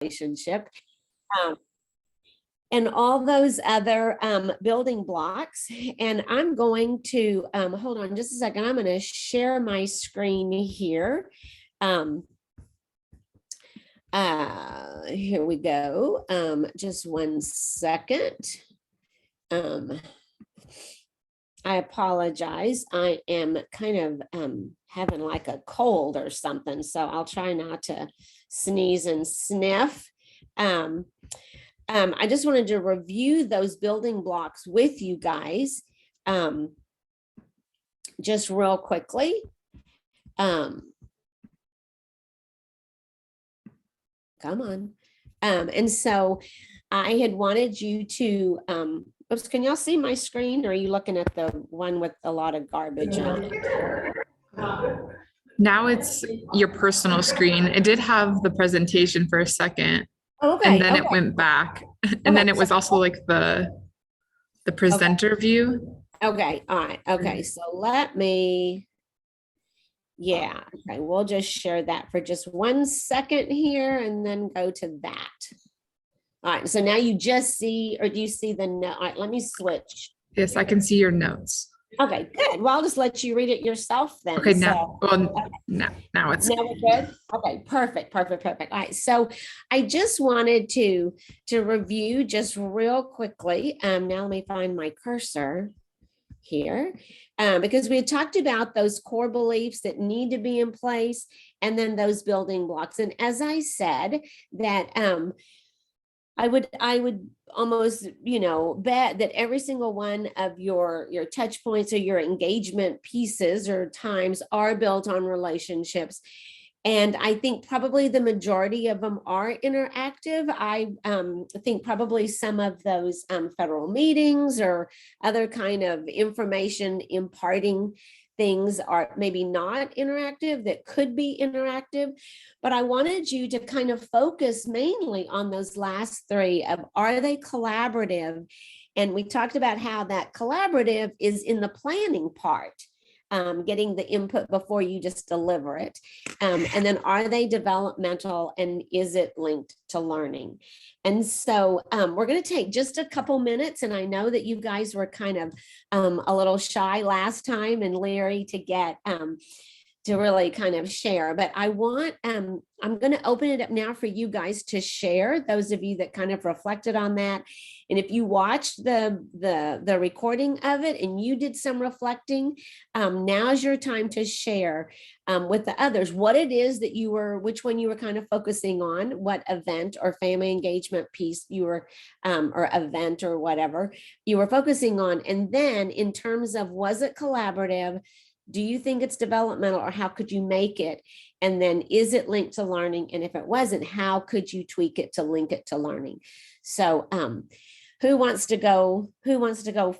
relationship. Um, and all those other building blocks. And I'm going to, hold on just a second. I'm going to share my screen here. Here we go. Just one second. I apologize. I am kind of having like a cold or something, so I'll try not to sneeze and sniff. I just wanted to review those building blocks with you guys just real quickly. Come on. And so I had wanted you to, oops, can y'all see my screen, or are you looking at the one with a lot of garbage on it? Now it's your personal screen. It did have the presentation for a second. Okay. And then it went back. And then it was also like the presenter view. Okay. All right. Okay. So let me, yeah. Okay. We'll just share that for just 1 second here and then go to that. All right. So now you just see, or do you see the note? All right. Let me switch. Yes, I can see your notes. Okay, good. Well, I'll just let you read it yourself then. Okay, now, so, well, okay. now it's now we're good. Okay, perfect. All right, so I just wanted to review just real quickly. Now let me find my cursor here, because we had talked about those core beliefs that need to be in place, and then those building blocks. And as I said, that I would almost, bet that every single one of your touch points or your engagement pieces or times are built on relationships. And I think probably the majority of them are interactive. I think probably some of those federal meetings or other kind of information imparting things are maybe not interactive, that could be interactive. But I wanted you to kind of focus mainly on those last three of, are they collaborative? And we talked about how that collaborative is in the planning part, getting the input before you just deliver it. And then are they developmental, and is it linked to learning? And so we're going to take just a couple minutes. And I know that you guys were kind of a little shy last time, and Larry to get to really kind of share, but I want, I'm going to open it up now for you guys to share, those of you that kind of reflected on that. And if you watched the recording of it and you did some reflecting, now's your time to share with the others what it is that you were, which one you were kind of focusing on, what event or family engagement piece you were, or event or whatever you were focusing on. And then in terms of, was it collaborative? Do you think it's developmental, or how could you make it? And then is it linked to learning? And if it wasn't, how could you tweak it to link it to learning? So who wants to go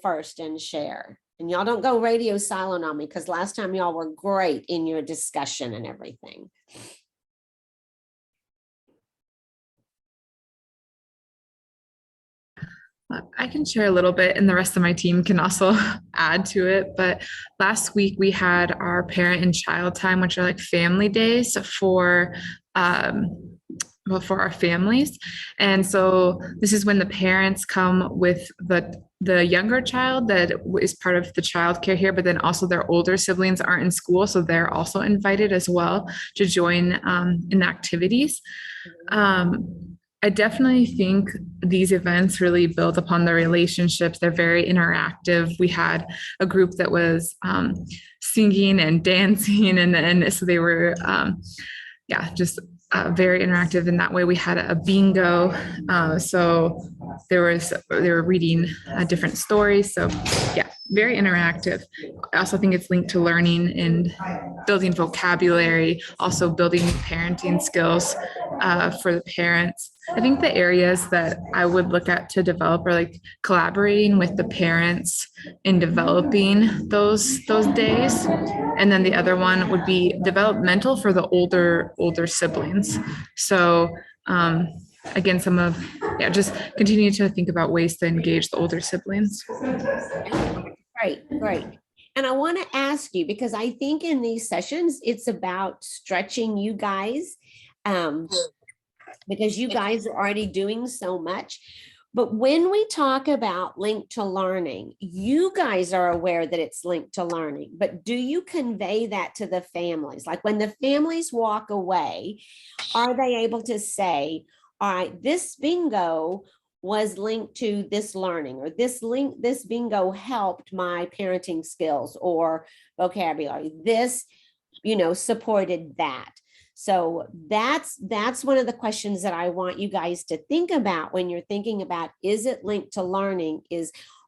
first and share? And y'all don't go radio silent on me, because last time y'all were great in your discussion and everything. I can share a little bit, and the rest of my team can also add to it. But last week we had our parent and child time, which are like family days for our families. And so this is when the parents come with the younger child that is part of the childcare here, but then also their older siblings aren't in school, so they're also invited as well to join in the activities. I definitely think these events really build upon the relationships. They're very interactive. We had a group that was singing and dancing, and so they were, just very interactive in that way. We had a bingo, so they were reading different stories. So yeah, very interactive. I also think it's linked to learning and building vocabulary, also building parenting skills for the parents. I think the areas that I would look at to develop are like collaborating with the parents in developing those days. And then the other one would be developmental for the older siblings. So again, just continue to think about ways to engage the older siblings. Great. And I want to ask you, because I think in these sessions, it's about stretching you guys because you guys are already doing so much. But when we talk about linked to learning, you guys are aware that it's linked to learning, but do you convey that to the families? Like when the families walk away, are they able to say, all right, this bingo was linked to this learning, or this bingo helped my parenting skills or vocabulary. This, supported that. So that's one of the questions that I want you guys to think about when you're thinking about, is it linked to learning?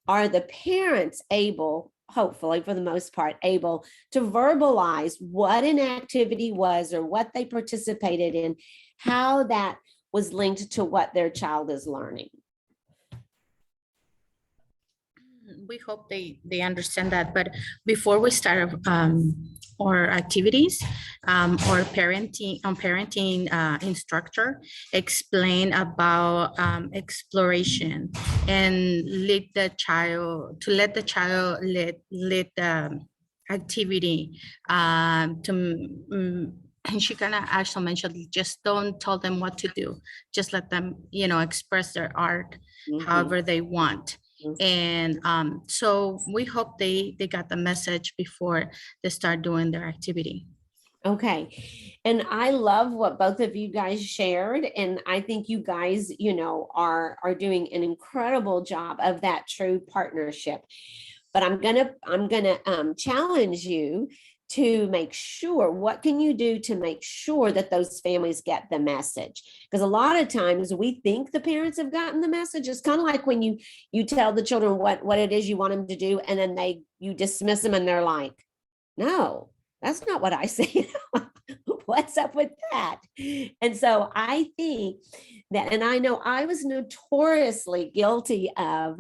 Are the parents able, hopefully for the most part, able to verbalize what an activity was or what they participated in, how that was linked to what their child is learning? We hope they understand that. But before we start our activities, our parenting instructor explain about exploration and let the child lead the activity and she kind of also mentioned, just don't tell them what to do, just let them express their art however they want. And so we hope they got the message before they start doing their activity. Okay. And I love what both of you guys shared. And I think you guys, are doing an incredible job of that true partnership. But I'm gonna challenge you to make sure, what can you do to make sure that those families get the message? Because a lot of times we think the parents have gotten the message. It's kind of like when you tell the children what it is you want them to do, and then you dismiss them and they're like, no, that's not what I say. What's up with that? And so I think that, and I know I was notoriously guilty of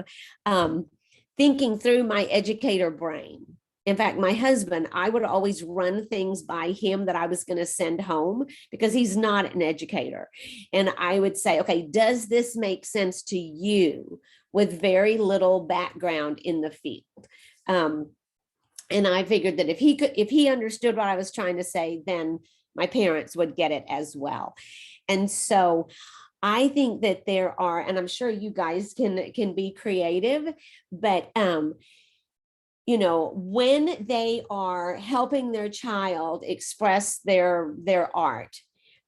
thinking through my educator brain. In fact, my husband, I would always run things by him that I was going to send home because he's not an educator. And I would say, okay, does this make sense to you with very little background in the field? And I figured that if he understood what I was trying to say, then my parents would get it as well. And so I think that there are, and I'm sure you guys can be creative, but when they are helping their child express their art,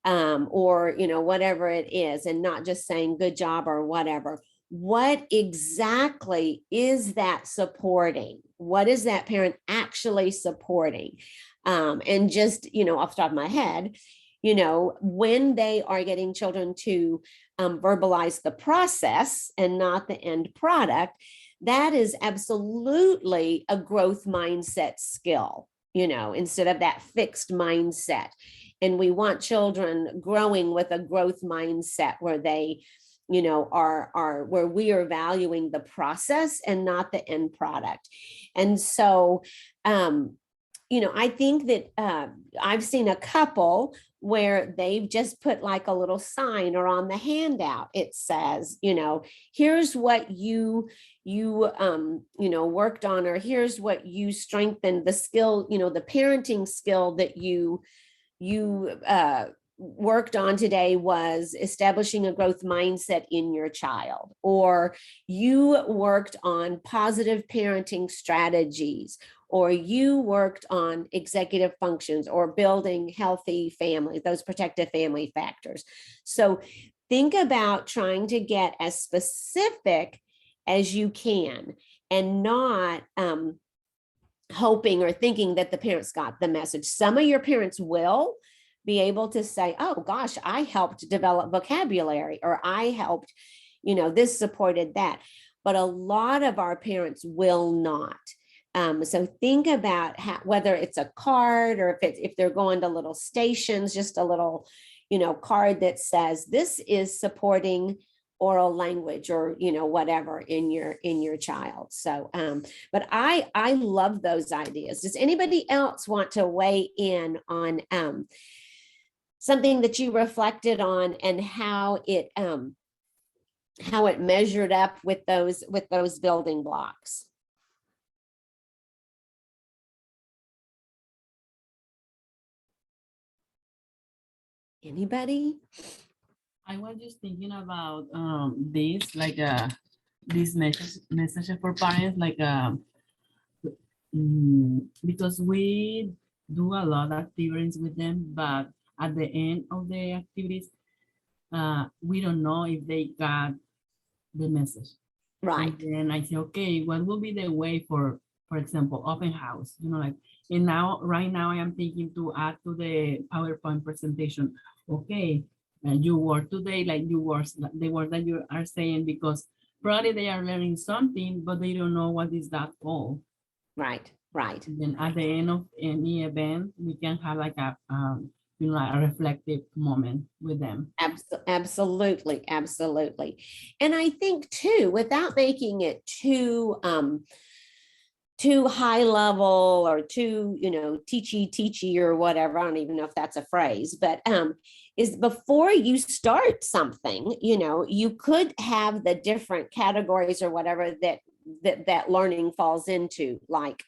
or whatever it is, and not just saying good job or whatever, what exactly is that supporting? What is that parent actually supporting? And just, off the top of my head, when they are getting children to verbalize the process and not the end product, that is absolutely a growth mindset skill, instead of that fixed mindset. And we want children growing with a growth mindset where they, are where we are valuing the process and not the end product. And so, I think that I've seen a couple where they've just put like a little sign, or on the handout, it says, here's what you worked on, or here's what you strengthened, the skill, the parenting skill that you worked on today was establishing a growth mindset in your child, or you worked on positive parenting strategies, or you worked on executive functions, or building healthy families, those protective family factors. So think about trying to get as specific as you can, and not hoping or thinking that the parents got the message. Some of your parents will be able to say, oh gosh, I helped develop vocabulary, or I helped, this supported that. But a lot of our parents will not. So think about whether it's a card, or if they're going to little stations, just a little, card that says this is supporting oral language, or whatever in your child. So but I love those ideas. Does anybody else want to weigh in on something that you reflected on, and how it measured up with those building blocks? Anybody? I was just thinking about this, like this message for parents, like because we do a lot of activities with them, but at the end of the activities, we don't know if they got the message. Right. And then I say, okay, what will be the way for example, open house? You know, like, and now, right now, I am thinking to add to the PowerPoint presentation. Okay, and you work today, like you work the work that you are saying, because probably they are learning something, but they don't know what is that all. Right. Right. And then at the end of any event, we can have like a you know, a reflective moment with them. Absolutely, absolutely. And I think too, without making it too high level or too, teachy or whatever, I don't even know if that's a phrase, but is before you start something, you could have the different categories or whatever that learning falls into, like,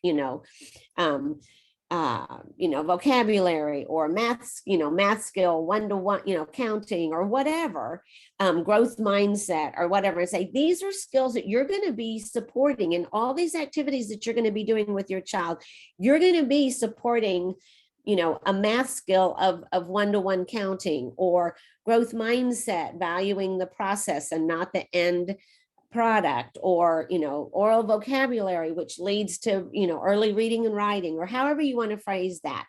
vocabulary or math skill, one-to-one, counting or whatever, growth mindset or whatever, and say, these are skills that you're going to be supporting in all these activities that you're going to be doing with your child. You're going to be supporting, a math skill of one-to-one counting, or growth mindset, valuing the process and not the end product, or oral vocabulary, which leads to early reading and writing, or however you want to phrase that.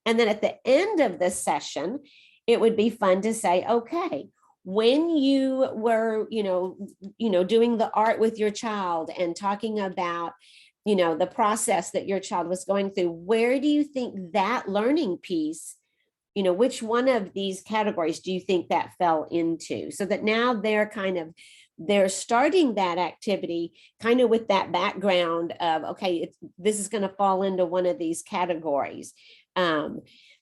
And then at the end of the session, it would be fun to say, okay, when you were doing the art with your child and talking about the process that your child was going through, where do you think that learning piece, which one of these categories do you think that fell into? So that now they're starting that activity kind of with that background of, okay, this is going to fall into one of these categories. Or,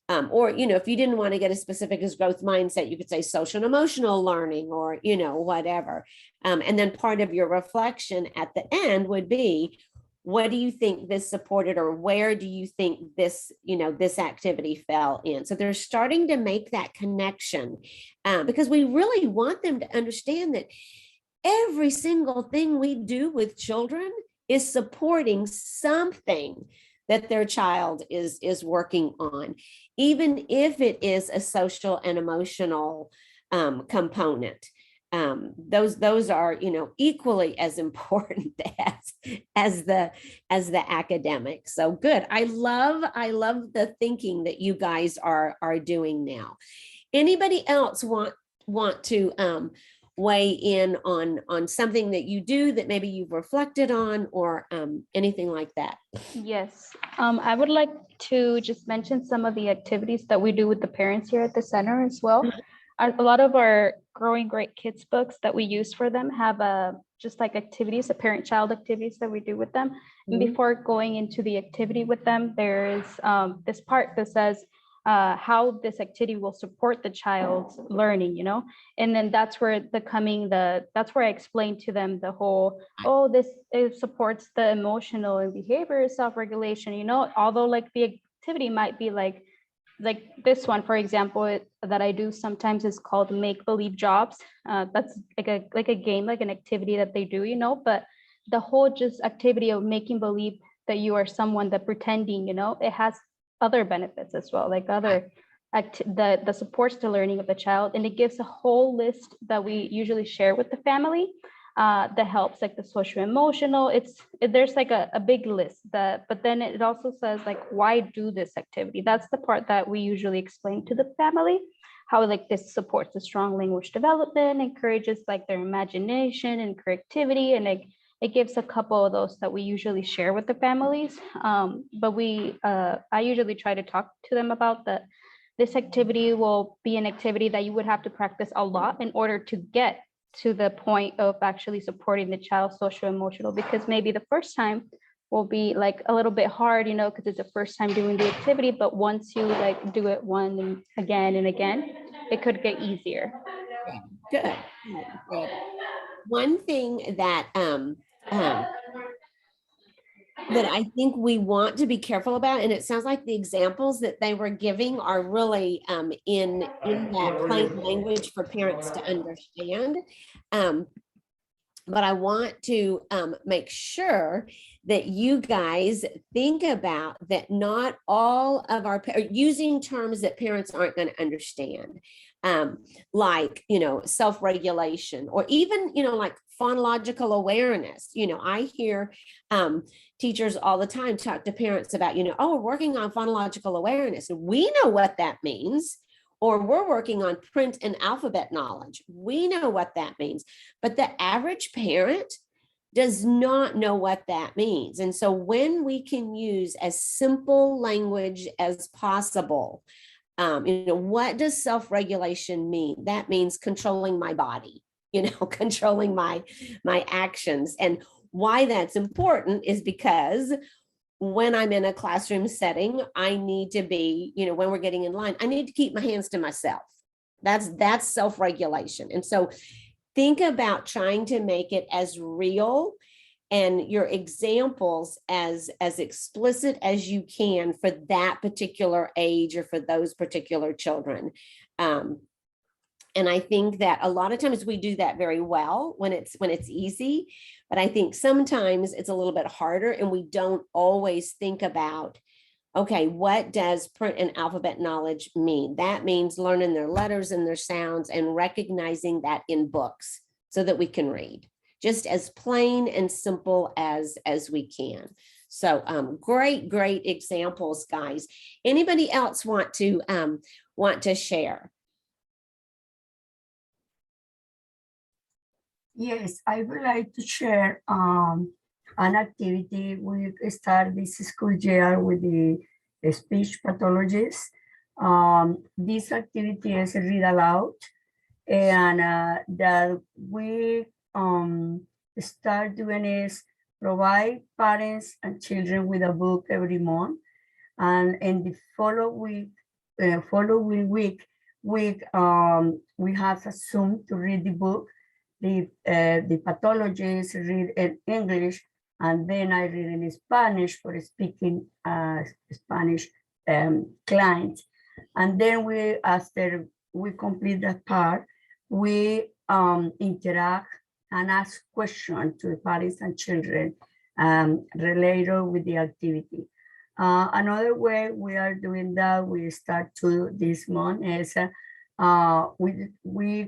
if you didn't want to get as specific as growth mindset, you could say social and emotional learning, or, whatever. And then part of your reflection at the end would be, what do you think this supported, or where do you think this, this activity fell in? So they're starting to make that connection, because we really want them to understand that every single thing we do with children is supporting something that their child is working on, even if it is a social and emotional component. Those are, equally as important as the academic. So good. I love the thinking that you guys are doing now. Anybody else want to weigh in on something that you do that maybe you've reflected on, or anything like that? Yes, I would like to just mention some of the activities that we do with the parents here at the center as well. A lot of our Growing Great Kids books that we use for them have just like activities, parent-child activities that we do with them. And before going into the activity with them, there is this part that says how this activity will support the child's learning, and then that's where that's where I explain to them the whole, it supports the emotional and behavioral self-regulation, although like the activity might be like this one, for example, that I do sometimes is called make-believe jobs. That's like a game, like an activity that they do, but the whole just activity of making believe that you are someone, that pretending, it has other benefits as well, like other the supports the learning of the child, and it gives a whole list that we usually share with the family that helps, like the social emotional. There's like a big list but then it also says like, why do this activity? That's the part that we usually explain to the family, how like this supports the strong language development, encourages like their imagination and creativity, and it gives a couple of those that we usually share with the families. But I usually try to talk to them about that. This activity will be an activity that you would have to practice a lot in order to get to the point of actually supporting the child's social emotional, because maybe the first time will be like a little bit hard, because it's the first time doing the activity, but once you like do it one and again, it could get easier. Good. One thing that that I think we want to be careful about. And it sounds like the examples that they were giving are really in that plain language for parents to understand. But I want to make sure that you guys think about that not all of our using terms that parents aren't going to understand, like, self-regulation, or even, like phonological awareness. I hear teachers all the time talk to parents about, oh, we're working on phonological awareness. And we know what that means. Or we're working on print and alphabet knowledge. We know what that means, but the average parent does not know what that means. And so when we can use as simple language as possible, what does self-regulation mean? That means controlling my body, controlling my actions. And why that's important is because when I'm in a classroom setting, I need to be, when we're getting in line, I need to keep my hands to myself. That's self-regulation. And so think about trying to make it as real and your examples as explicit as you can for that particular age or for those particular children. And I think that a lot of times we do that very well when it's easy, but I think sometimes it's a little bit harder and we don't always think about, okay, what does print and alphabet knowledge mean? That means learning their letters and their sounds and recognizing that in books so that we can read, just as plain and simple as we can. So great examples, guys. Anybody else want to share? Yes, I would like to share an activity. We start this school year with the speech pathologist. This activity is read aloud, and that we start doing is provide parents and children with a book every month, and in the following week we have a Zoom to read the book. The pathologist read in English, and then I read in Spanish for speaking Spanish clients. And then after we complete that part, we interact and ask questions to the parents and children related with the activity. Another way we are doing that, we start to this month, is we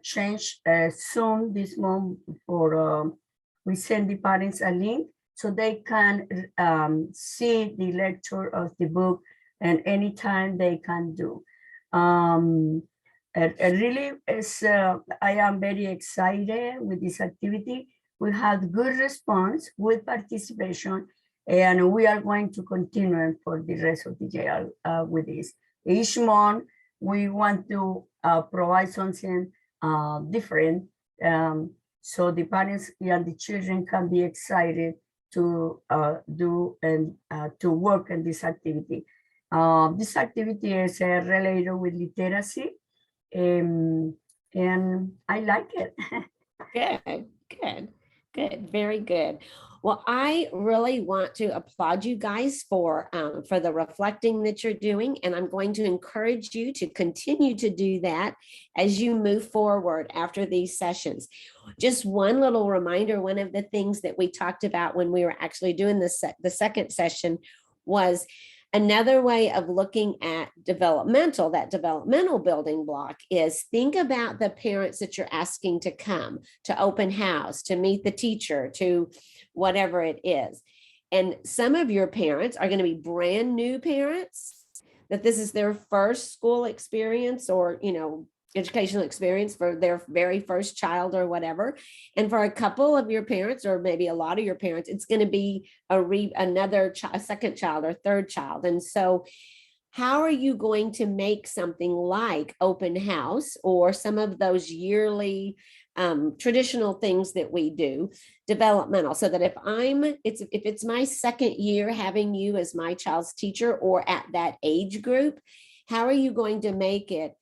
change Zoom this month for we send the parents a link so they can see the lecture of the book, and anytime they can do. It really is, I am very excited with this activity. We had good response, good participation, and we are going to continue for the rest of the year with this. Each month, we want to provide something different, so the parents and the children can be excited to do and to work in this activity. This activity is related with literacy, and I like it. Good, very good. Well, I really want to applaud you guys for the reflecting that you're doing, and I'm going to encourage you to continue to do that as you move forward after these sessions. Just one little reminder, one of the things that we talked about when we were actually doing the second session was another way of looking at that developmental building block is think about the parents that you're asking to come to open house, to meet the teacher, to whatever it is. And some of your parents are going to be brand new parents, that this is their first school experience or, educational experience for their very first child or whatever. And for a couple of your parents, or maybe a lot of your parents, it's going to be a second child or third child. And so how are you going to make something like open house or some of those yearly traditional things that we do developmental, so that if it's my second year having you as my child's teacher or at that age group, how are you going to make it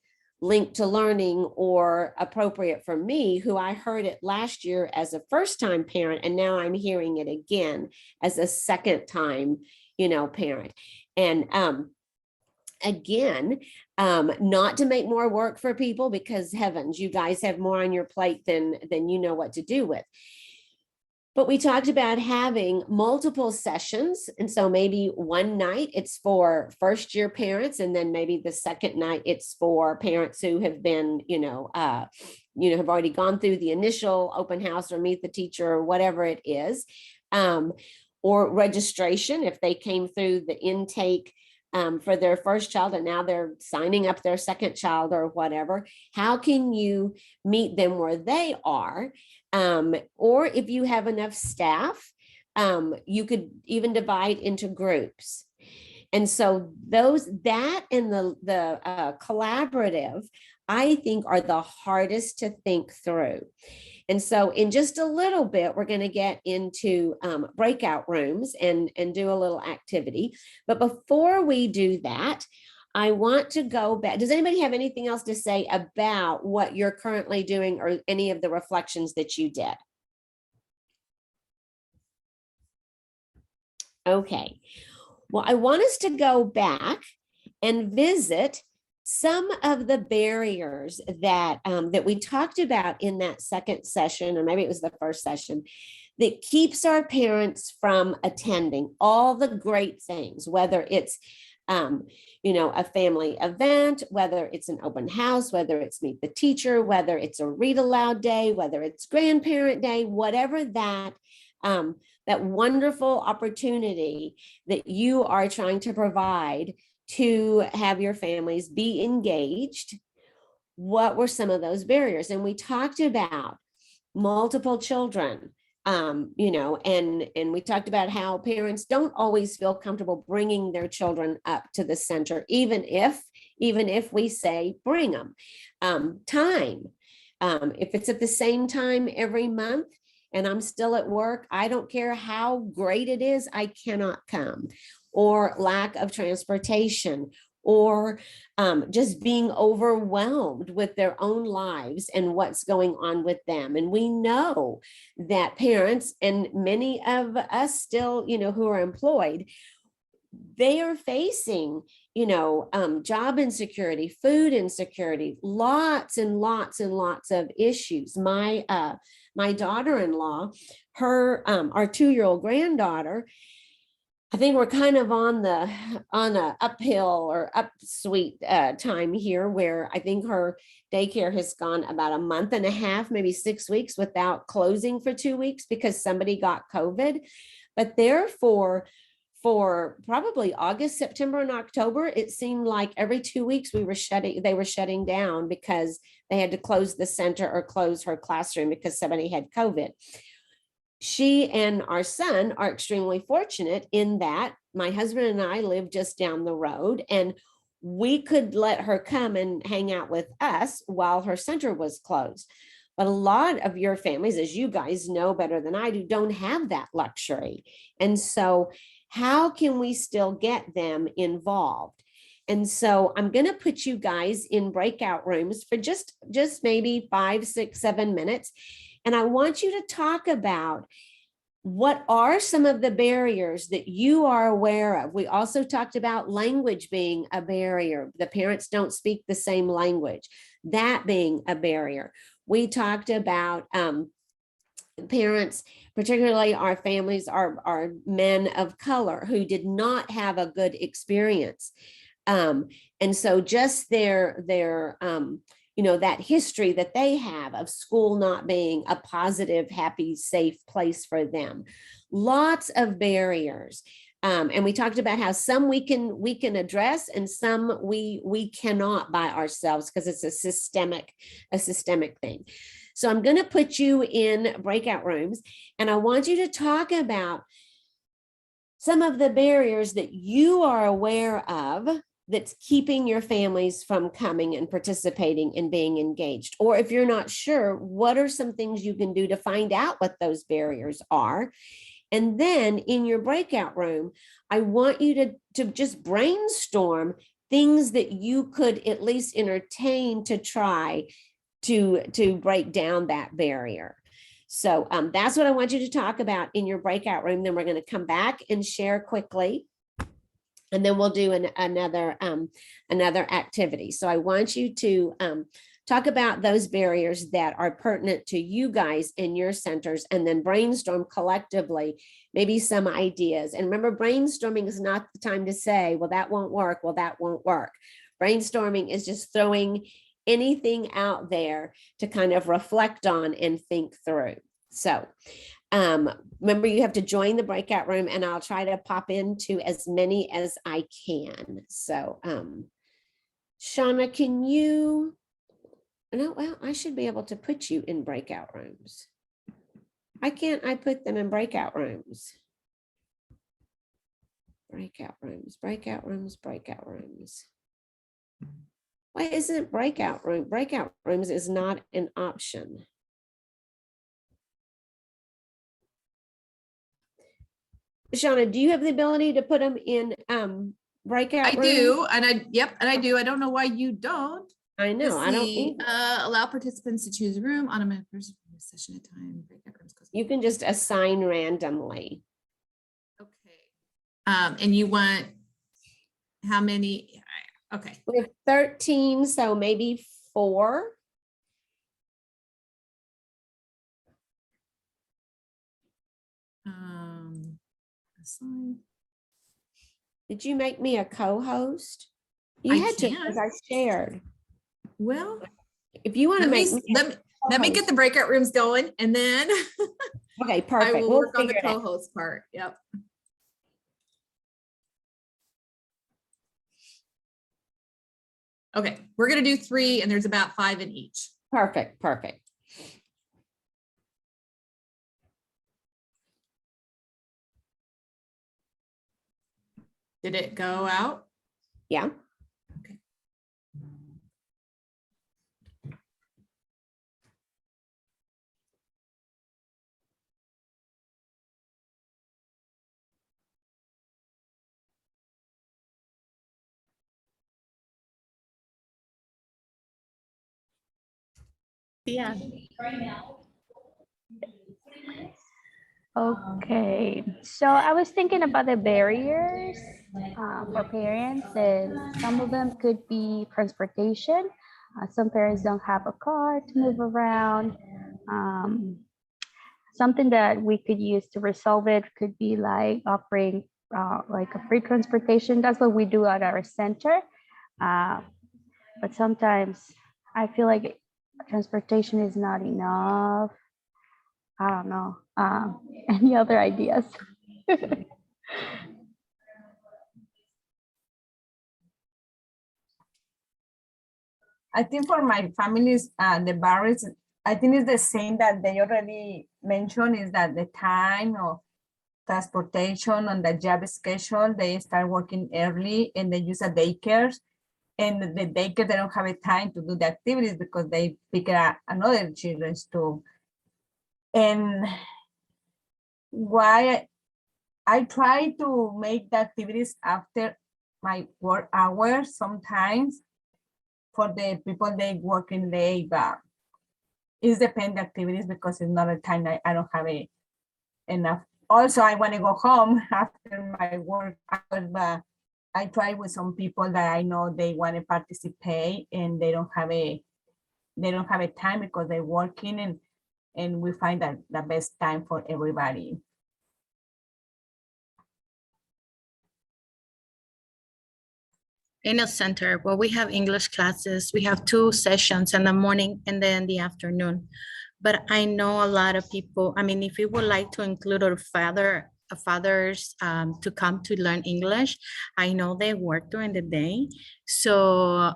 linked to learning or appropriate for me, who I heard it last year as a first-time parent, and now I'm hearing it again as a second-time, parent. And again, not to make more work for people, because heavens, you guys have more on your plate than you know what to do with. But we talked about having multiple sessions. And so maybe one night it's for first year parents, and then maybe the second night it's for parents who have been, have already gone through the initial open house or meet the teacher or whatever it is, or registration if they came through the intake for their first child and now they're signing up their second child or whatever. How can you meet them where they are? Or if you have enough staff, you could even divide into groups. And so that and the collaborative, I think, are the hardest to think through. And so in just a little bit, we're going to get into breakout rooms and do a little activity. But before we do that, I want to go back. Does anybody have anything else to say about what you're currently doing or any of the reflections that you did? Okay. Well, I want us to go back and visit some of the barriers that that we talked about in that second session, or maybe it was the first session, that keeps our parents from attending all the great things, whether it's a family event, whether it's an open house, whether it's meet the teacher, whether it's a read aloud day, whether it's grandparent day, whatever that wonderful opportunity that you are trying to provide to have your families be engaged. What were some of those barriers? And we talked about multiple children, and we talked about how parents don't always feel comfortable bringing their children up to the center, even if we say bring them. Time, if it's at the same time every month and I'm still at work, I don't care how great it is, I cannot come. Or lack of transportation, or just being overwhelmed with their own lives and what's going on with them. And we know that parents, and many of us still, who are employed, they are facing, job insecurity, food insecurity, lots and lots and lots of issues. My daughter-in-law, our 2-year-old granddaughter, I think we're kind of on a uphill or upsweet time here, where I think her daycare has gone about a month and a half, maybe 6 weeks without closing for 2 weeks because somebody got COVID. But therefore, for probably August, September, and October, it seemed like every 2 weeks they were shutting down because they had to close the center or close her classroom because somebody had COVID. She and our son are extremely fortunate in that my husband and I live just down the road, and we could let her come and hang out with us while her center was closed. But a lot of your families, as you guys know better than I do, don't have that luxury. And so how can we still get them involved? And so I'm going to put you guys in breakout rooms for just maybe 5, 6, 7 minutes. And I want you to talk about what are some of the barriers that you are aware of. We also talked about language being a barrier. The parents don't speak the same language, that being a barrier. We talked about parents, particularly our families, are men of color who did not have a good experience. And so just their that history that they have of school not being a positive, happy, safe place for them. Lots of barriers. And we talked about how some we can address and some we cannot by ourselves because it's a systemic thing. So I'm going to put you in breakout rooms, and I want you to talk about some of the barriers that you are aware of that's keeping your families from coming and participating and being engaged. Or if you're not sure, what are some things you can do to find out what those barriers are? And then in your breakout room, I want you to just brainstorm things that you could at least entertain to try to break down that barrier. So that's what I want you to talk about in your breakout room. Then we're going to come back and share quickly. And then we'll do another activity. So I want you to talk about those barriers that are pertinent to you guys in your centers, and then brainstorm collectively, maybe some ideas. And remember, brainstorming is not the time to say, well, that won't work. Well, that won't work. Brainstorming is just throwing anything out there to kind of reflect on and think through. So remember, you have to join the breakout room, and I'll try to pop into as many as I can. So Shauna, can you, no, well, I should be able to put you in breakout rooms. Why can't I put them in breakout rooms? Breakout rooms, breakout rooms, breakout rooms. Why isn't breakout room? Breakout rooms is not an option. Shauna, do you have the ability to put them in breakout I rooms? do, and I do. I don't know why you don't. I know, Let's I don't see, either. allow participants to choose a room on a session at a time. Breakout rooms. You can just assign randomly. Okay. And you want how many? Okay. We have 13, so maybe 4. Assign. Did you make me a co-host? You I had to, can. because I shared. Well, If you want to let me, make me a let me get the breakout rooms going, and then okay, I perfect. will We'll work on the figure it out. co-host part. Yep. Okay, we're gonna do 3, and there's about 5 in each. Perfect, perfect. Did it go out? Yeah. Okay. Yeah. Okay, so I was thinking about the barriers for parents, and some of them could be transportation. Some parents don't have a car to move around. Something that we could use to resolve it could be like offering like a free transportation. That's what we do at our center. But sometimes I feel like transportation is not enough. I don't know. Any other ideas? I think for my families, the barriers, I think it's the same that they already mentioned, is that the time of transportation on the job schedule, they start working early and they use a daycare. And the daycare, they don't have a time to do the activities because they pick up another children's too. And why I try to make the activities after my work hours sometimes for the people they working late, but it's depend activities because it's not a time I don't have enough. Also, I want to go home after my work hours, but I try with some people that I know they want to participate and they don't have a time because they're working, and we find that the best time for everybody. In a center, well, we have English classes. We have 2 sessions in the morning and then the afternoon. But I know a lot of people, I mean, if you would like to include a fathers to come to learn English, I know they work during the day. So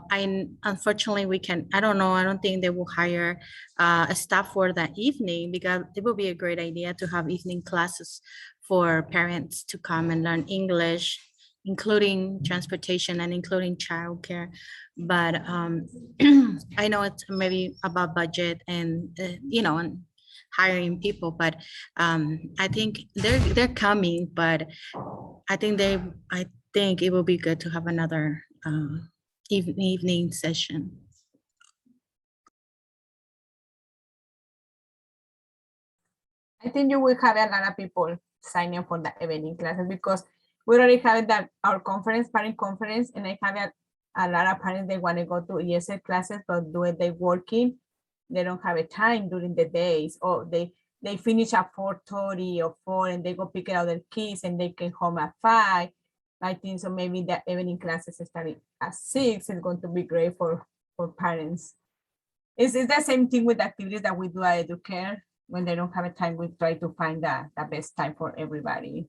unfortunately I don't know, I don't think they will hire a staff for that evening, because it would be a great idea to have evening classes for parents to come and learn English, including transportation and including childcare. But I know it's maybe about budget and, and hiring people, but I think they're coming, but I think it will be good to have another evening session. I think you will have a lot of people signing up for the evening classes because we already have that our conference, parent conference, and I have a lot of parents they want to go to ESL classes, but doing they working, they don't have a time during the days, or they finish at 4:30 or 4 and they go pick out their kids and they get home at 5. I think so maybe the evening classes starting at 6 is going to be great for parents. It's the same thing with the activities that we do at Educare. When they don't have a time, we try to find the best time for everybody.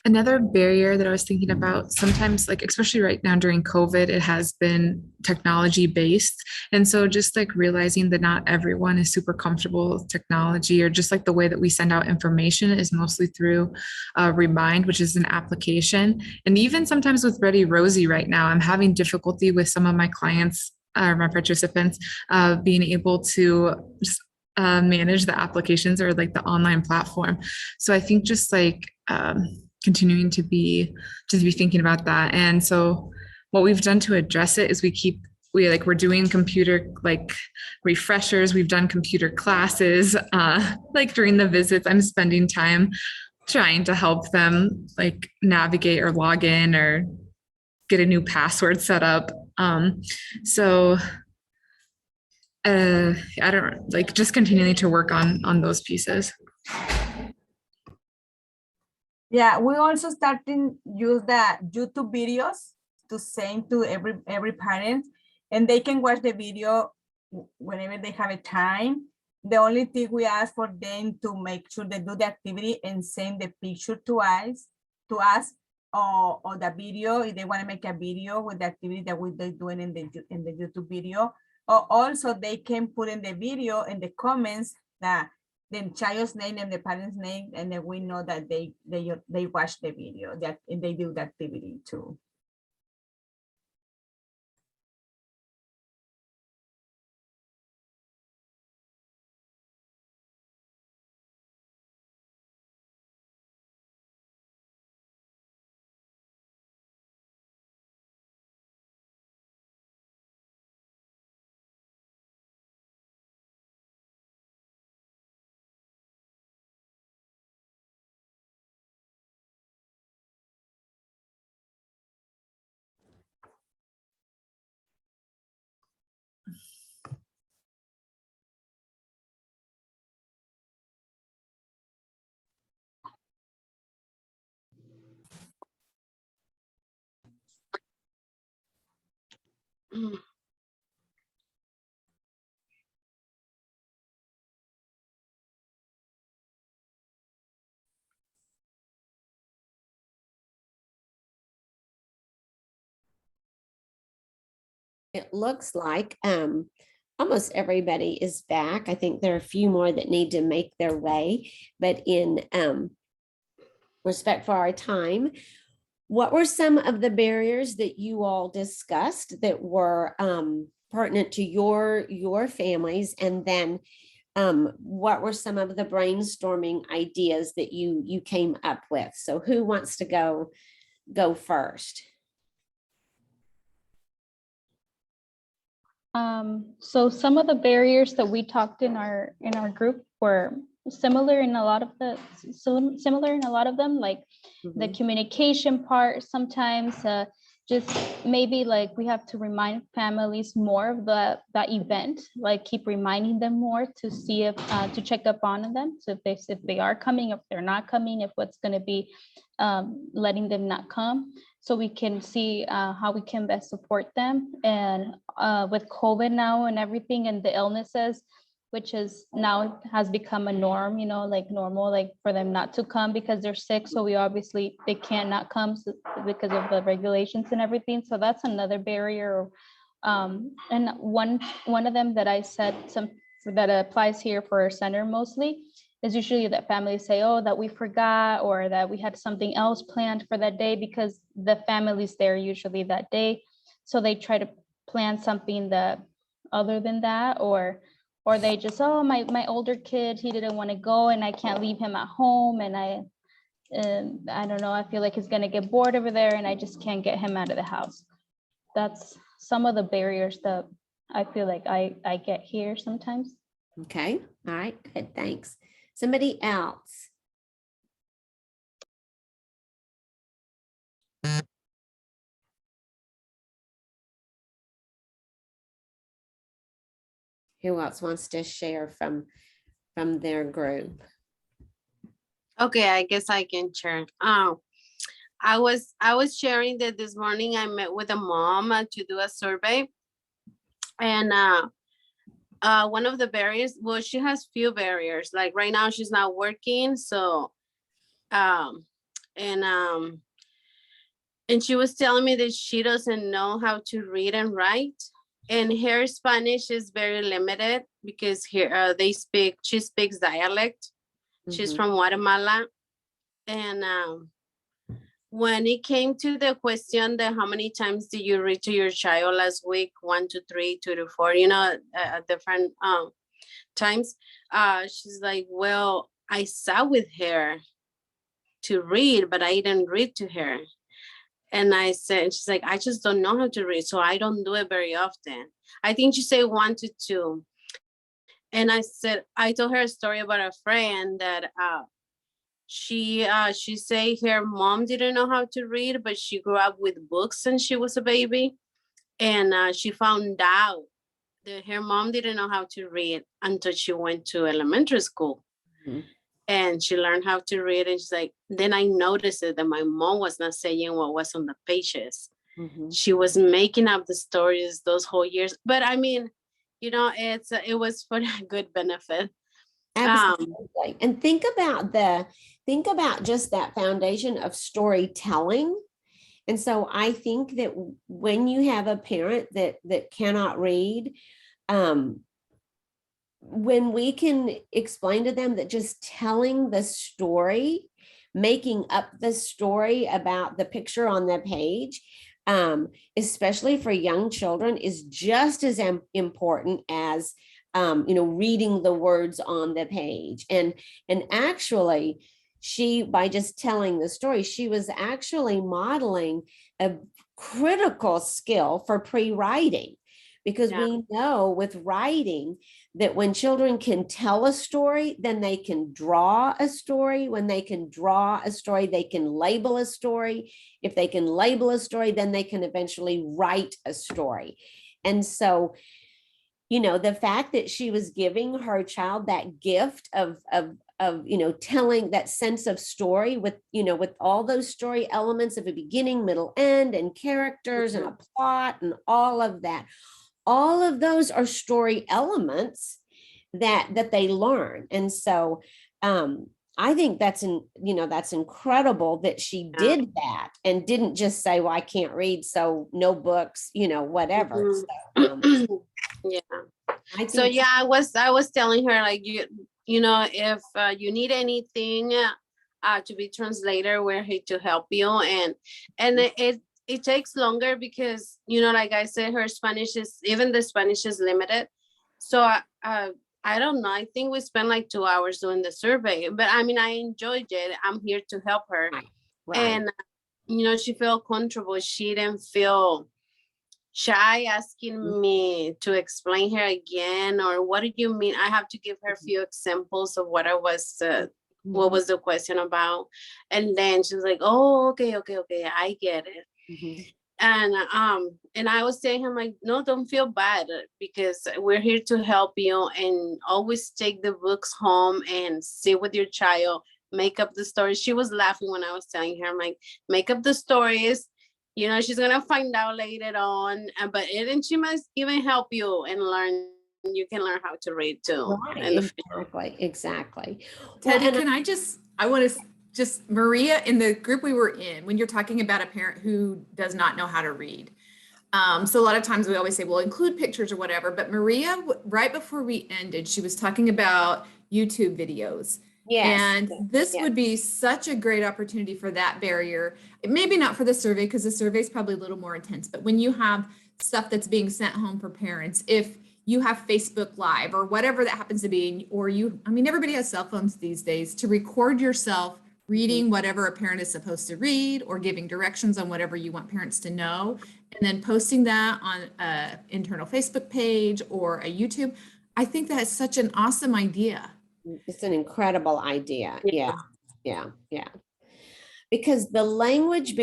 Another barrier that I was thinking about sometimes, like, especially right now during COVID, it has been technology based. And so just like realizing that not everyone is super comfortable with technology, or just like the way that we send out information is mostly through Remind, which is an application. And even sometimes with Ready Rosie right now, I'm having difficulty with some of my clients, my participants, being able to just manage the applications or like the online platform. So I think just like, continuing to be thinking about that. And so what we've done to address it is we're doing computer like refreshers. We've done computer classes. Like during the visits, I'm spending time trying to help them like navigate or log in or get a new password set up. So I don't like just continuing to work on those pieces. Yeah, we also starting use the YouTube videos to send to every parent, and they can watch the video whenever they have a time. The only thing we ask for them to make sure they do the activity and send the picture to us, or the video if they want to make a video with the activity that they're doing in the YouTube video. Or also they can put in the video in the comments that the child's name and the parent's name, and then we know that they watch the video, that and they do the activity too. It looks like almost everybody is back. I think there are a few more that need to make their way, but in respect for our time, what were some of the barriers that you all discussed that were pertinent to your families? And then what were some of the brainstorming ideas that you came up with? So who wants to go first? So some of the barriers that we talked in our group were similar in a lot of them, like the communication part. Sometimes just maybe like we have to remind families more of that event, like keep reminding them more to see if to check up on them. So if they are coming, if they're not coming, if what's going to be letting them not come, so we can see how we can best support them. And with COVID now and everything and the illnesses, which is now has become a norm, like normal, like for them not to come because they're sick. So they cannot come because of the regulations and everything. So that's another barrier. And one of them that I said that applies here for our center mostly is usually that families say, oh, that we forgot, or that we had something else planned for that day, because the family's there usually that day. So they try to plan something that other than that, or or they just, oh, my older kid, he didn't want to go and I can't leave him at home, and I don't know, I feel like he's gonna get bored over there and I just can't get him out of the house. That's some of the barriers that I feel like I get here sometimes. Okay, all right, good, thanks. Somebody else? Who else wants to share from their group? Okay, I guess I can share. I was sharing that this morning I met with a mom to do a survey, and one of the barriers, well, she has few barriers. Like right now, she's not working, so and she was telling me that she doesn't know how to read and write, and her Spanish is very limited because here she speaks dialect. She's Mhm. from Guatemala. And when it came to the question that how many times did you read to your child last week, 1 to 3, 2 to 4, different times, she's like, well, I sat with her to read, but I didn't read to her. And I said, she's like, I just don't know how to read, so I don't do it very often. I think she said 1 to 2. And I told her a story about a friend that she say her mom didn't know how to read, but she grew up with books since she was a baby. And she found out that her mom didn't know how to read until she went to elementary school. Mhm. And she learned how to read. And she's like, then I noticed that my mom was not saying what was on the pages. Mhm. She was making up the stories those whole years. But I mean, it was for a good benefit. Absolutely. And think about just that foundation of storytelling. And so I think that when you have a parent that cannot read, when we can explain to them that just telling the story, making up the story about the picture on the page, especially for young children, is just as important as reading the words on the page. And actually, by just telling the story, she was actually modeling a critical skill for pre-writing, because Yeah. we know with writing that when children can tell a story, then they can draw a story. When they can draw a story, they can label a story. If they can label a story, then they can eventually write a story. And so, the fact that she was giving her child that gift of telling that sense of story with all those story elements of a beginning, middle, end, and characters and a plot and all of that. All of those are story elements that they learn. And so I think that's incredible that she did that and didn't just say, well, I can't read, so no books, whatever. Mhm. So, Yeah. I So think yeah, I was telling her, like, if you need anything to be translator, we're here to help you. And it takes longer because, like I said, the Spanish is limited. So I don't know. I think we spent like 2 hours doing the survey, but I mean, I enjoyed it. I'm here to help her. right. And she felt comfortable. She didn't feel shy asking me to explain her again, or what do you mean? I have to give her a few examples of what was the question about. And then she's like, oh, okay, I get it. Mhm. And I was saying him, like, no, don't feel bad, because we're here to help you, and always take the books home and sit with your child, make up the stories. She was laughing when I was telling her, I'm like, make up the stories. She's gonna find out later on, and she must even help you and learn. You can learn how to read too. Right, exactly. Teddy, Well, and I want to just, Maria, in the group we were in, when you're talking about a parent who does not know how to read. So a lot of times we always say, well, include pictures or whatever, but Maria, right before we ended, she was talking about YouTube videos. yes, And this yes. would be such a great opportunity for that barrier. Maybe not for the survey, because the survey is probably a little more intense, but when you have stuff that's being sent home for parents, if you have Facebook Live or whatever that happens to be, or I mean, everybody has cell phones these days, to record yourself reading whatever a parent is supposed to read or giving directions on whatever you want parents to know, and then posting that on an internal Facebook page or a YouTube. I think that is such an awesome idea. It's an incredible idea. Yeah. Because the language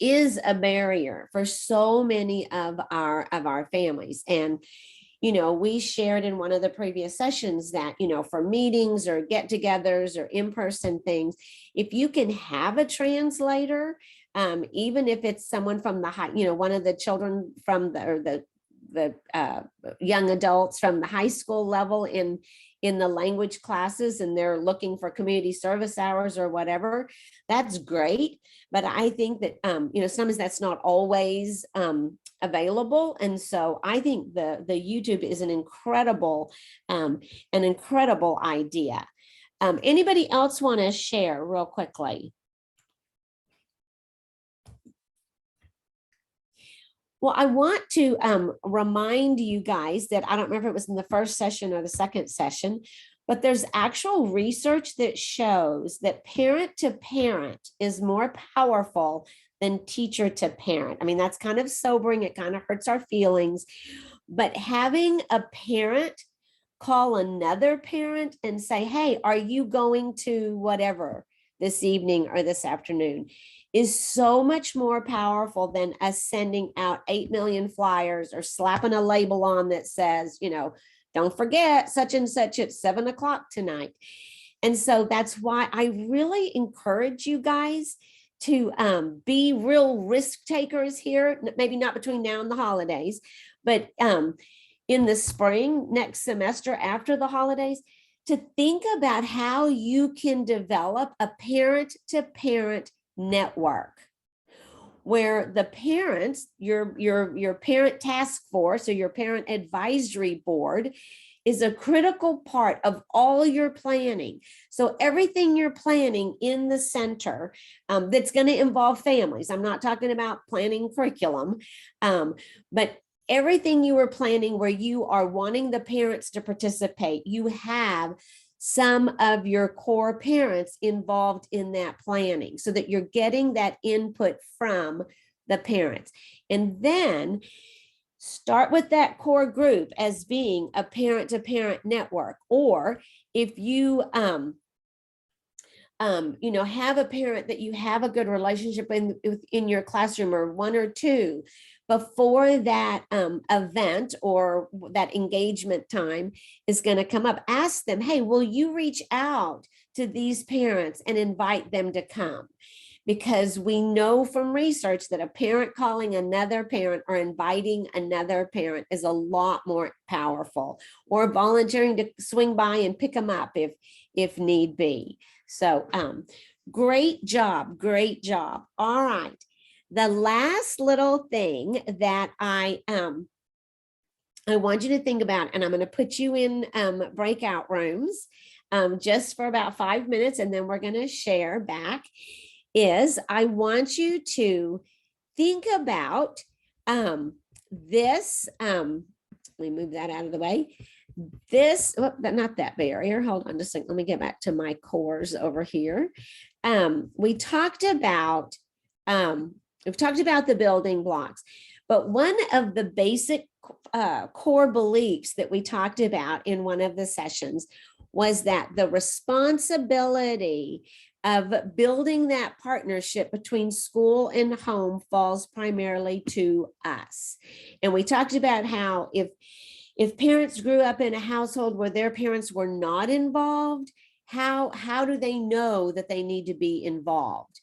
is a barrier for so many of our families. And we shared in one of the previous sessions that, for meetings or get-togethers or in-person things, if you can have a translator, even if it's someone from the high, one of the children from the young adults from the high school level in the language classes, and they're looking for community service hours or whatever, that's great. But I think that, sometimes that's not always available. And so I think the YouTube is an incredible idea. Anybody else want to share real quickly? Well, I want to remind you guys that I don't remember if it was in the first session or the second session, but there's actual research that shows that parent to parent is more powerful than teacher to parent. I mean, that's kind of sobering. It kind of hurts our feelings, but having a parent call another parent and say, hey, are you going to whatever this evening or this afternoon, is so much more powerful than us sending out 8 million flyers or slapping a label on that says, don't forget such and such at 7 o'clock tonight. And so that's why I really encourage you guys to be real risk takers here, maybe not between now and the holidays, but in the spring, next semester after the holidays, to think about how you can develop a parent-to-parent network where the parents, your parent task force or your parent advisory board is a critical part of all your planning. So everything you're planning in the center that's going to involve families, I'm not talking about planning curriculum, but everything you are planning where you are wanting the parents to participate, you have some of your core parents involved in that planning so that you're getting that input from the parents. And then start with that core group as being a parent-to-parent network. Or if you have a parent that you have a good relationship in your classroom, or one or two, before that event or that engagement time is going to come up, ask them, hey, will you reach out to these parents and invite them to come? Because we know from research that a parent calling another parent or inviting another parent is a lot more powerful, or volunteering to swing by and pick them up if need be. So great job. All right. The last little thing that I want you to think about, and I'm going to put you in breakout rooms just for about 5 minutes, and then we're going to share back, is I want you to think about this. Let me move that out of the way. This, not that barrier. Hold on just a second. Let me get back to my cores over here. We talked about, we've talked about the building blocks, but one of the basic core beliefs that we talked about in one of the sessions was that the responsibility of building that partnership between school and home falls primarily to us. And we talked about how if parents grew up in a household where their parents were not involved, how do they know that they need to be involved?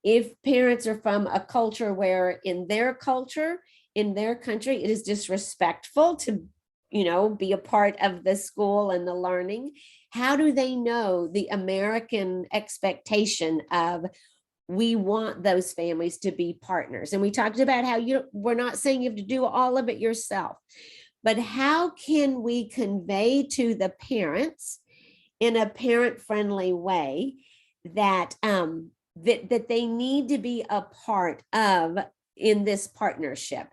If parents are from a culture where in their culture, in their country, it is disrespectful to, be a part of the school and the learning, how do they know the American expectation of we want those families to be partners? And we talked about how we're not saying you have to do all of it yourself, but how can we convey to the parents in a parent-friendly way that that they need to be a part of in this partnership?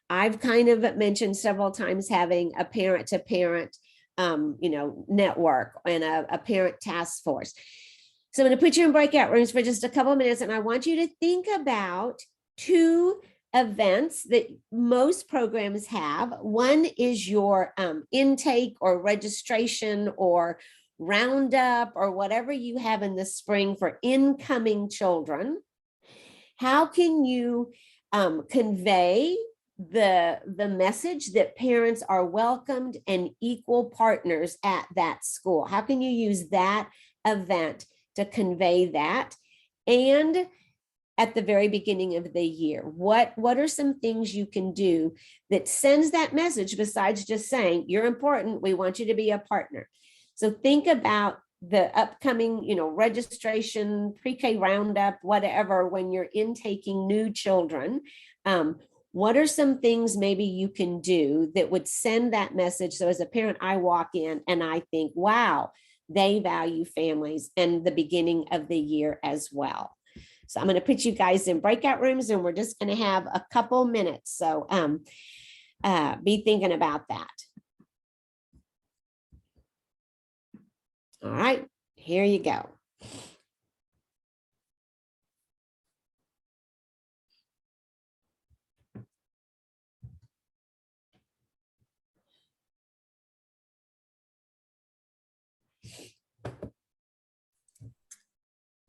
I've kind of mentioned several times having a parent to parent, network and a parent task force. So I'm going to put you in breakout rooms for just a couple of minutes, and I want you to think about 2 events that most programs have. One is your intake or registration or roundup or whatever you have in the spring for incoming children. How can you convey the message that parents are welcomed and equal partners at that school? How can you use that event to convey that? And at the very beginning of the year, what are some things you can do that sends that message besides just saying you're important, we want you to be a partner? So think about the upcoming, registration, pre-K roundup, whatever, when you're intaking new children. What are some things maybe you can do that would send that message? So as a parent, I walk in and I think, wow, they value families and the beginning of the year as well. So I'm going to put you guys in breakout rooms and we're just going to have a couple minutes. So be thinking about that. All right, here you go.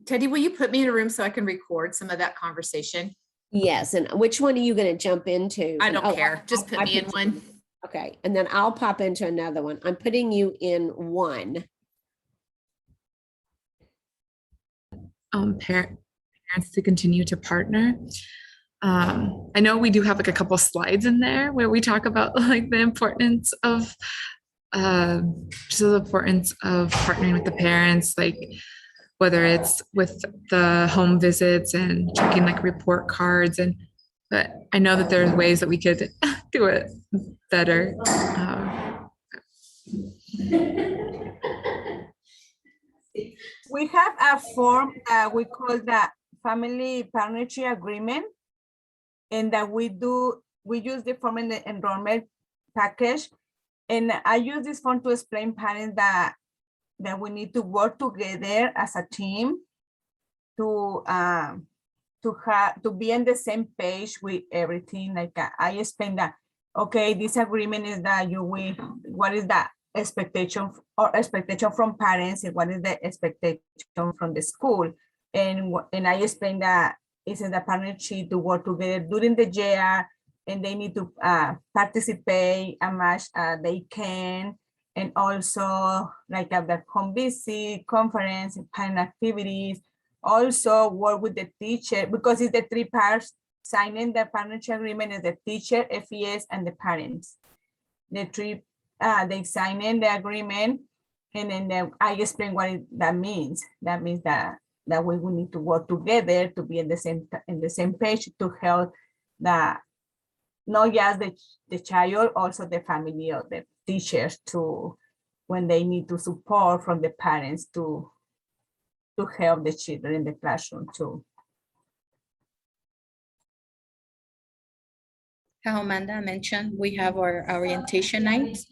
Teddy, will you put me in a room so I can record some of that conversation? Yes, and which one are you going to jump into? I don't Oh, care. Just put me in put one. you- Okay, and then I'll pop into another one. I'm putting you in one. Parents to continue to partner. I know we do have like a couple slides in there where we talk about like the importance of just the importance of partnering with the parents, like whether it's with the home visits and checking like report cards, but I know that there's ways that we could do it better. We have a form that we call the family partnership agreement, and that we use the form in the enrollment package. And I use this form to explain parents that we need to work together as a team to be on the same page with everything. Like I explained that, okay, this agreement is that what is the expectation from parents, and what is the expectation from the school. And I explained that it's in the partnership to work together during the year, and they need to participate as much they can. And also like at the home visit, conference, and parent activities. Also work with the teacher, because it's the 3 parts signing the partnership agreement is the teacher, FES, and the parents. The 3, they sign in the agreement, and then I explain what that means. That means that we will need to work together to be in the same page to help not just the child, also the family or the teachers to, when they need to support from the parents to help the children in the classroom too. How Amanda mentioned, we have our orientation nights,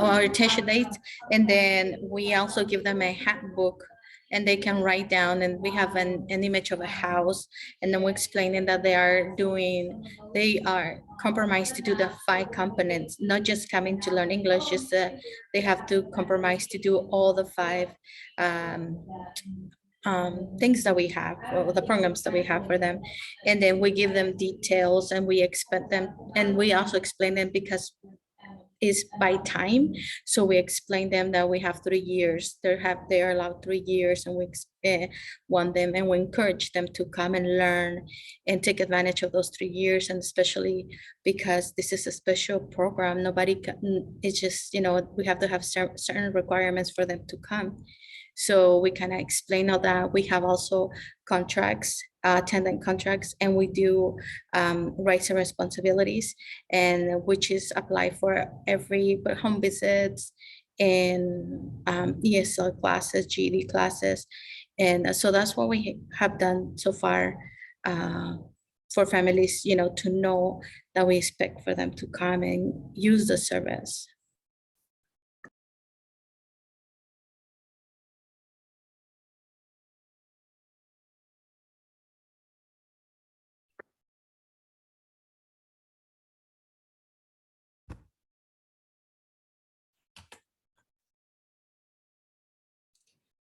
orientation dates, and then we also give them a handbook, and they can write down, and we have an image of a house, and then we're explaining that they are compromised to do the 5 components, not just coming to learn English, just they have to compromise to do all the 5 things that we have, or the programs that we have for them. And then we give them details, and we expect them, and we also explain them because is by time. So we explain them that we have 3 years. They are allowed 3 years, and we want them, and we encourage them to come and learn and take advantage of those 3 years. And especially because this is a special program, nobody can, it's just, we have to have certain requirements for them to come. So we kind of explain all that. We have also contracts, attendant contracts, and we do rights and responsibilities, and which is applied for every home visits and ESL classes, GED classes. And so that's what we have done so far for families, to know that we expect for them to come and use the service.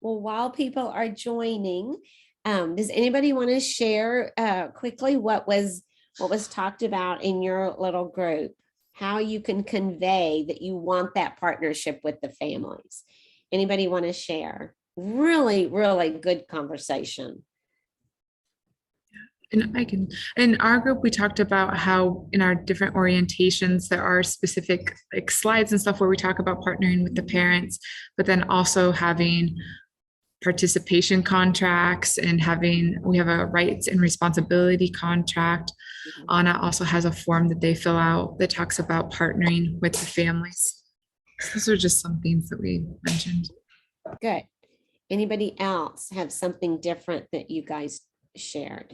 Well, while people are joining, does anybody want to share quickly what was talked about in your little group? How you can convey that you want that partnership with the families? Anybody want to share? Really, really good conversation. And I can, in our group, we talked about how in our different orientations, there are specific like slides and stuff where we talk about partnering with the parents, but then also having participation contracts and we have a rights and responsibility contract. Anna also has a form that they fill out that talks about partnering with the families. So those are just some things that we mentioned. Good. Anybody else have something different that you guys shared?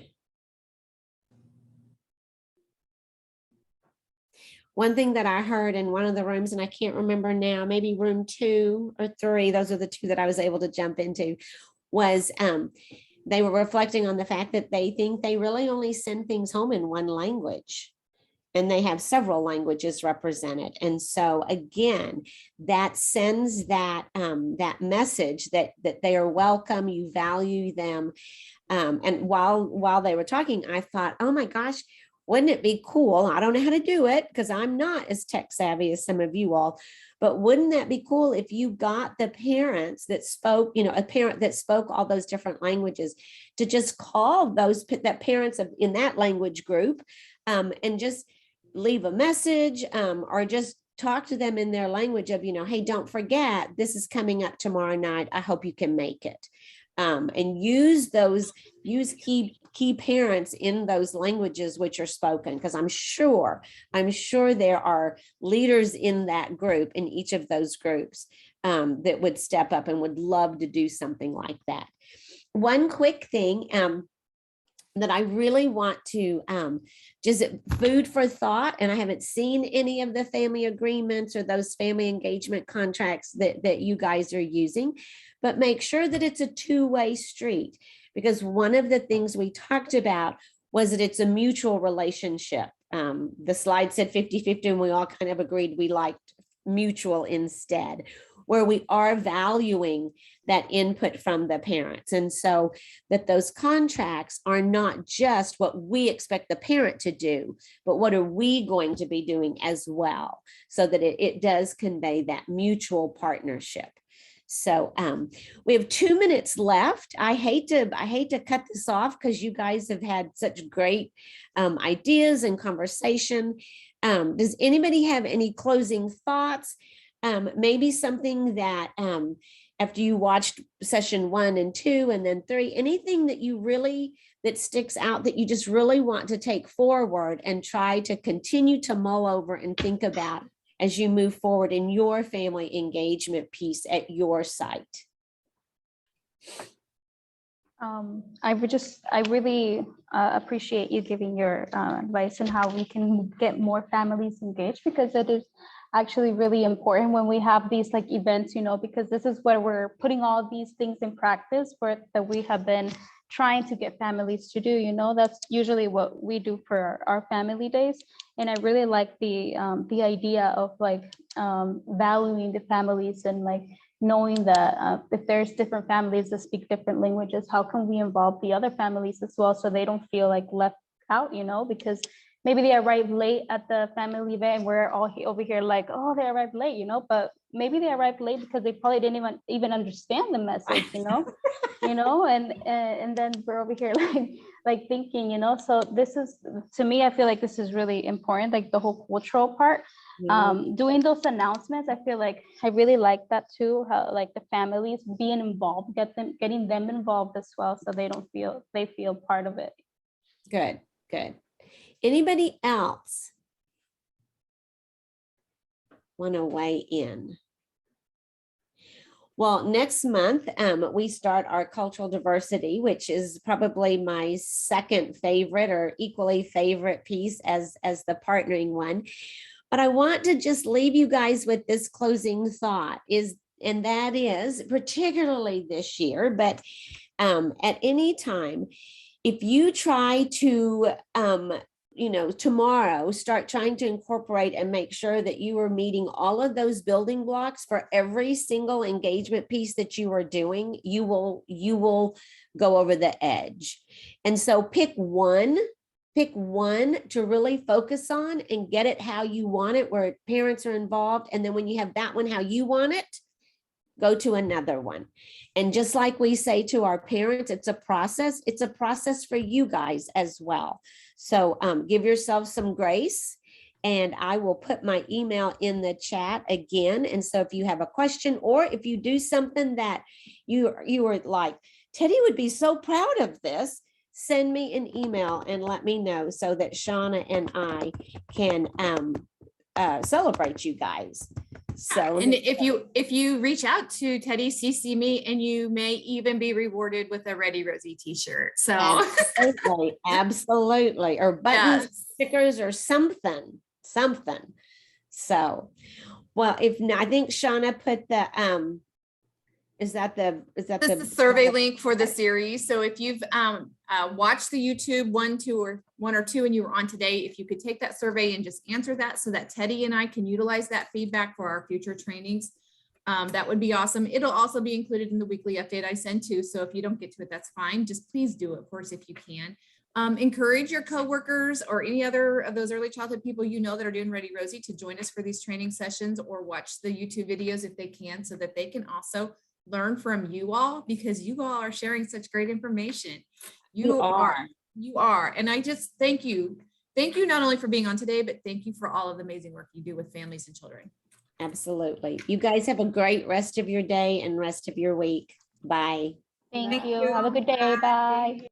One thing that I heard in one of the rooms, and I can't remember now, maybe room 2 or 3, those are the 2 that I was able to jump into, was they were reflecting on the fact that they think they really only send things home in one language. And they have several languages represented. And so again, that sends that message that they are welcome, you value them. And while they were talking, I thought, oh my gosh, wouldn't it be cool? I don't know how to do it because I'm not as tech savvy as some of you all, but wouldn't that be cool if you got the parents that spoke, a parent that spoke all those different languages to just call that parents in that language group and just leave a message or just talk to them in their language of, hey, don't forget, this is coming up tomorrow night. I hope you can make it. And use key parents in those languages which are spoken, because I'm sure there are leaders in that group, in each of those groups, that would step up and would love to do something like that. One quick thing that I really want to just food for thought, and I haven't seen any of the family agreements or those family engagement contracts that you guys are using, but make sure that it's a two-way street, because one of the things we talked about was that it's a mutual relationship. The slide said 50-50, and we all kind of agreed we liked mutual instead, where we are valuing that input from the parents. And so that those contracts are not just what we expect the parent to do, but what are we going to be doing as well, so that it does convey that mutual partnership. So we have 2 minutes left. I hate to cut this off because you guys have had such great ideas and conversation. Does anybody have any closing thoughts? Maybe something that after you watched session 1 and 2 and then 3, anything that sticks out that you just really want to take forward and try to continue to mull over and think about as you move forward in your family engagement piece at your site? I really appreciate you giving your advice on how we can get more families engaged, because it is actually really important when we have these like events, because this is where we're putting all these things in practice that we have been trying to get families to do. That's usually what we do for our family days. And I really like the idea of like valuing the families and like knowing that if there's different families that speak different languages, how can we involve the other families as well, so they don't feel like left out, because maybe they arrive late at the family event and we're all over here like, oh, they arrived late, but maybe they arrived late because they probably didn't even understand the message, and then we're over here like thinking, so this is, to me, I feel like this is really important, like the whole cultural part. Doing those announcements, I feel like I really like that too, how like the families being involved, getting them involved as well, so they feel part of it. Good. Anybody else want to weigh in? Well, next month, we start our cultural diversity, which is probably my second favorite or equally favorite piece as the partnering one. But I want to just leave you guys with this closing thought and that is particularly this year, but at any time, if you try to tomorrow start trying to incorporate and make sure that you are meeting all of those building blocks for every single engagement piece that you are doing, you will go over the edge. And so pick one to really focus on and get it how you want it, where parents are involved. And then when you have that one how you want it, go to another one. And just like we say to our parents, it's a process for you guys as well. So give yourself some grace, and I will put my email in the chat again. And so if you have a question, or if you do something that you are like, Teddy would be so proud of this, send me an email and let me know so that Shauna and I can celebrate you guys. So, and if you reach out to Teddy, CC me, and you may even be rewarded with a Ready Rosie t-shirt. So absolutely, or buttons, yes. stickers, or something. So, well, if not, I think Shauna put the is that the the survey link for the series. So if you've watched the YouTube one or two and you were on today, if you could take that survey and just answer that so that Teddy and I can utilize that feedback for our future trainings, that would be awesome. It'll also be included in the weekly update I send too. So if you don't get to it, that's fine. Just please do it, of course, if you can. Encourage your coworkers or any other of those early childhood people you know that are doing Ready Rosie to join us for these training sessions, or watch the YouTube videos if they can, so that they can also learn from you all, because you all are sharing such great information. You are. And I just thank you not only for being on today, but thank you for all of the amazing work you do with families and children. Absolutely. You guys have a great rest of your day and rest of your week. Bye. Thank you. Have a good day. Bye.